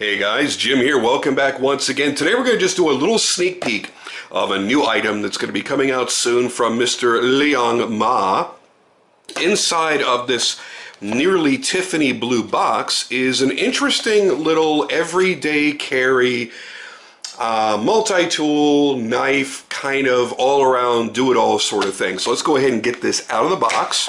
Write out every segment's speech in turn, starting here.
Hey guys, Jim here. Welcome back once again. Today we're going to just do a little sneak peek of a new item that's going to be coming out soon from Mr. Liong Mah. Inside of this nearly Tiffany blue box is an interesting little everyday carry multi-tool, knife, kind of all-around do-it-all sort of thing. So let's go ahead and get this out of the box.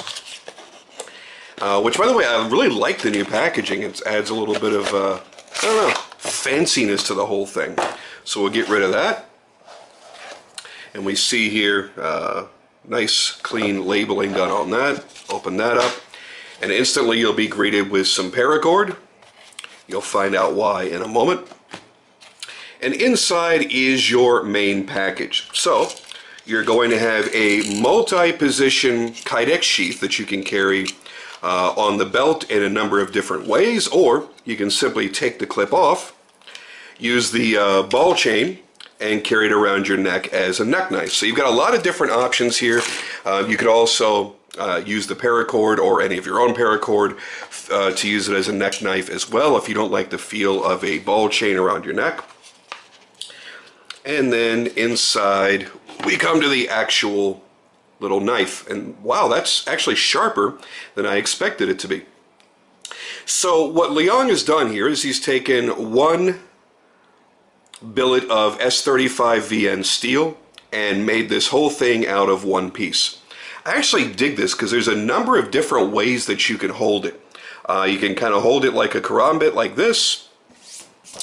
Which, by the way, I really like the new packaging. It adds a little bit of, I don't know, fanciness to the whole thing. So we'll get rid of that. And we see here, nice clean labeling done on that. Open that up. And instantly you'll be greeted with some paracord. You'll find out why in a moment. And inside is your main package. So you're going to have a multi-position Kydex sheath that you can carry on the belt in a number of different ways, or you can simply take the clip off, use the ball chain, and carry it around your neck as a neck knife. So you've got a lot of different options here. You could also use the paracord or any of your own paracord to use it as a neck knife as well if you don't like the feel of a ball chain around your neck. And then inside we come to the actual little knife, and wow, that's actually sharper than I expected it to be. So what Liong has done here is he's taken one billet of S35VN steel and made this whole thing out of one piece. I actually dig this because there's a number of different ways that you can hold it. You can kind of hold it like a karambit like this.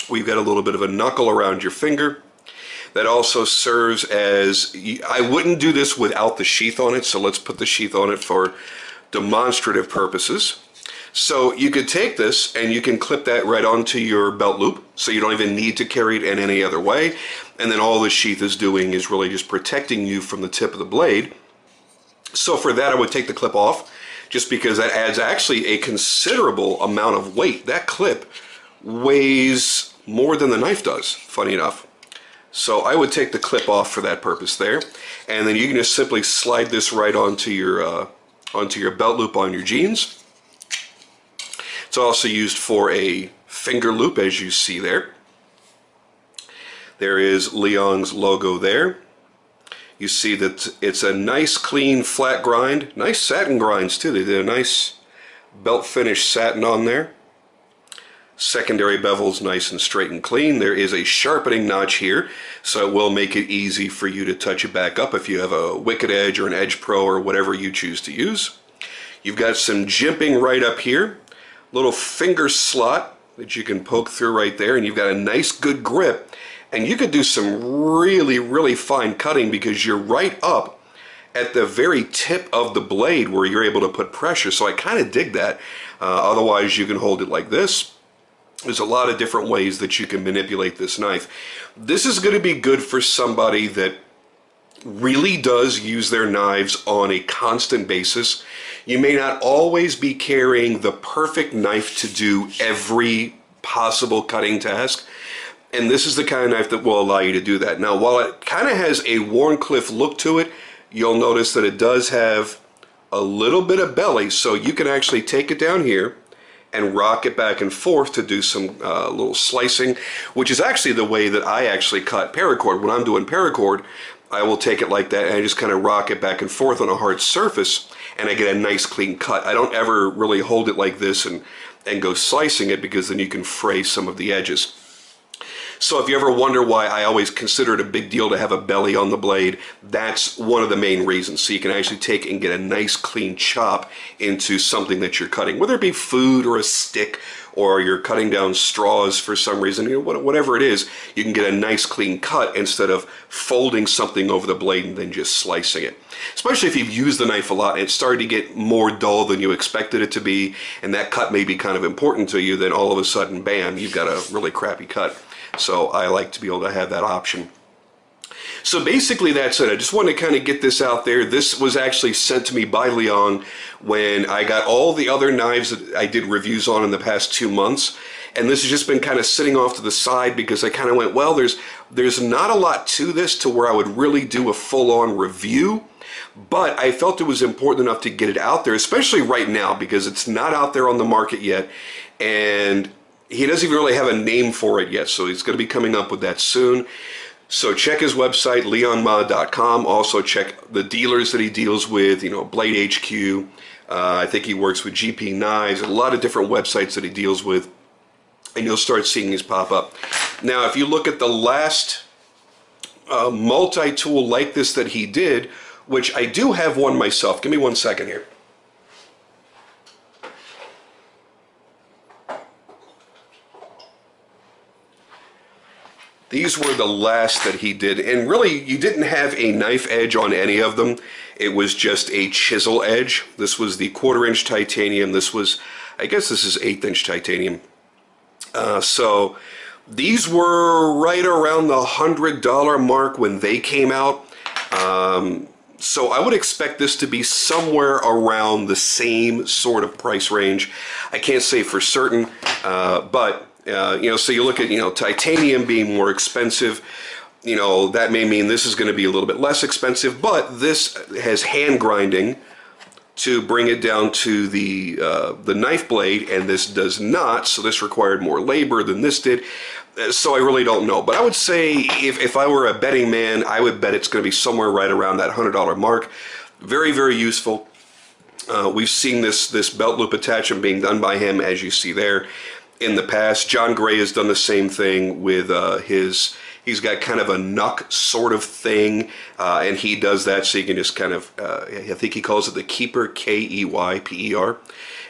We've got a little bit of a knuckle around your finger. That also serves as, I wouldn't do this without the sheath on it, so let's put the sheath on it for demonstrative purposes. So you could take this and you can clip that right onto your belt loop, so you don't even need to carry it in any other way. And then all the sheath is doing is really just protecting you from the tip of the blade. So for that I would take the clip off, just because that adds actually a considerable amount of weight. That clip weighs more than the knife does, funny enough. So I would take the clip off for that purpose there, and then you can just simply slide this right onto your belt loop on your jeans. It's also used for a finger loop, as you see there. There is Liong's logo there. You see that it's a nice clean flat grind, nice satin grinds too. They did a nice belt finish satin on there. Secondary bevel's nice and straight and clean. There is a sharpening notch here, so it will make it easy for you to touch it back up if you have a Wicked Edge or an Edge Pro or whatever you choose to use. You've got some jimping right up here, little finger slot that you can poke through right there, and you've got a nice good grip. And you could do some really, really fine cutting because you're right up at the very tip of the blade where you're able to put pressure. So I kind of dig that. Otherwise you can hold it like this. There's a lot of different ways that you can manipulate this knife. This is going to be good for somebody that really does use their knives on a constant basis. You may not always be carrying the perfect knife to do every possible cutting task, and this is the kind of knife that will allow you to do that. Now, while it kind of has a Wharncliffe look to it, you'll notice that it does have a little bit of belly, so you can actually take it down here and rock it back and forth to do some little slicing, which is actually the way that I actually cut paracord. When I'm doing paracord, I will take it like that and I just kind of rock it back and forth on a hard surface, and I get a nice clean cut. I don't ever really hold it like this and go slicing it, because then you can fray some of the edges. So if you ever wonder why I always consider it a big deal to have a belly on the blade, that's one of the main reasons. So you can actually take and get a nice clean chop into something that you're cutting, whether it be food or a stick, or you're cutting down straws for some reason, you know, whatever it is, you can get a nice clean cut instead of folding something over the blade and then just slicing it. Especially if you've used the knife a lot and it's starting to get more dull than you expected it to be, and that cut may be kind of important to you, then all of a sudden, bam, you've got a really crappy cut. So I like to be able to have that option. So basically that's it. I just wanted to kind of get this out there. This was actually sent to me by Liong when I got all the other knives that I did reviews on in the past 2 months. And this has just been kind of sitting off to the side because I kind of went, well, there's not a lot to this to where I would really do a full-on review. But I felt it was important enough to get it out there, especially right now, because it's not out there on the market yet. And he doesn't even really have a name for it yet, so he's going to be coming up with that soon. So check his website, liongmah.com. Also check the dealers that he deals with, you know, Blade HQ. I think he works with GP Knives, a lot of different websites that he deals with, and you'll start seeing these pop up. Now, if you look at the last multi-tool like this that he did, which I do have one myself. Give me 1 second here. These were the last that he did, and really you didn't have a knife edge on any of them. It was just a chisel edge. This was the 1/4" titanium. This was, I guess this is 1/8" titanium. So these were right around the $100 mark when they came out. So I would expect this to be somewhere around the same sort of price range. I can't say for certain, but you know, so you look at, you know, titanium being more expensive, you know, that may mean this is going to be a little bit less expensive, but this has hand grinding to bring it down to the knife blade, and this does not, so this required more labor than this did. So I really don't know, but I would say if I were a betting man, I would bet it's going to be somewhere right around that $100 mark. Very, very useful. We've seen this belt loop attachment being done by him, as you see there, in the past. John Gray has done the same thing with he's got kind of a knuck sort of thing, and he does that so you can just kind of, I think he calls it the Keeper, K-E-Y-P-E-R,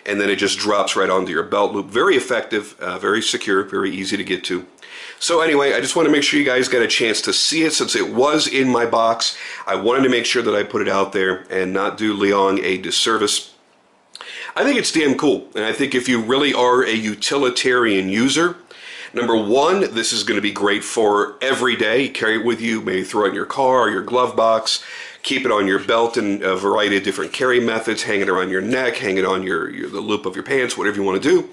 and then it just drops right onto your belt loop. Very effective, very secure, very easy to get to. So anyway, I just want to make sure you guys got a chance to see it since it was in my box. I wanted to make sure that I put it out there and not do Liong a disservice. I think it's damn cool, and I think if you really are a utilitarian user, number one, this is going to be great for every day. Carry it with you, maybe throw it in your car or your glove box, keep it on your belt in a variety of different carry methods, hang it around your neck, hang it on the loop of your pants, whatever you want to do.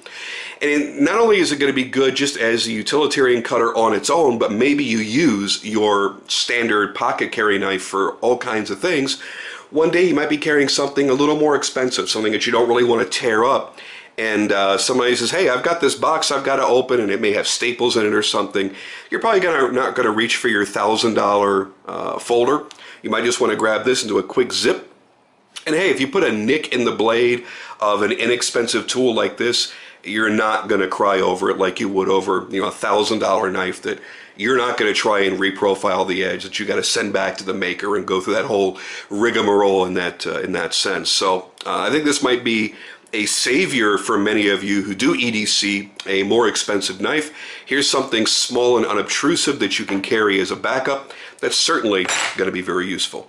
And not only is it going to be good just as a utilitarian cutter on its own, but maybe you use your standard pocket carry knife for all kinds of things. One day you might be carrying something a little more expensive, something that you don't really want to tear up, and somebody says, hey, I've got this box I've got to open, and it may have staples in it or something. You're probably not going to reach for your $1,000 folder. You might just want to grab this and do a quick zip. And hey, if you put a nick in the blade of an inexpensive tool like this, you're not going to cry over it like you would over, you know, a $1,000 knife that you're not going to try and reprofile the edge, that you got to send back to the maker and go through that whole rigmarole in that sense. So I think this might be a savior for many of you who do EDC, a more expensive knife. Here's something small and unobtrusive that you can carry as a backup. That's certainly going to be very useful.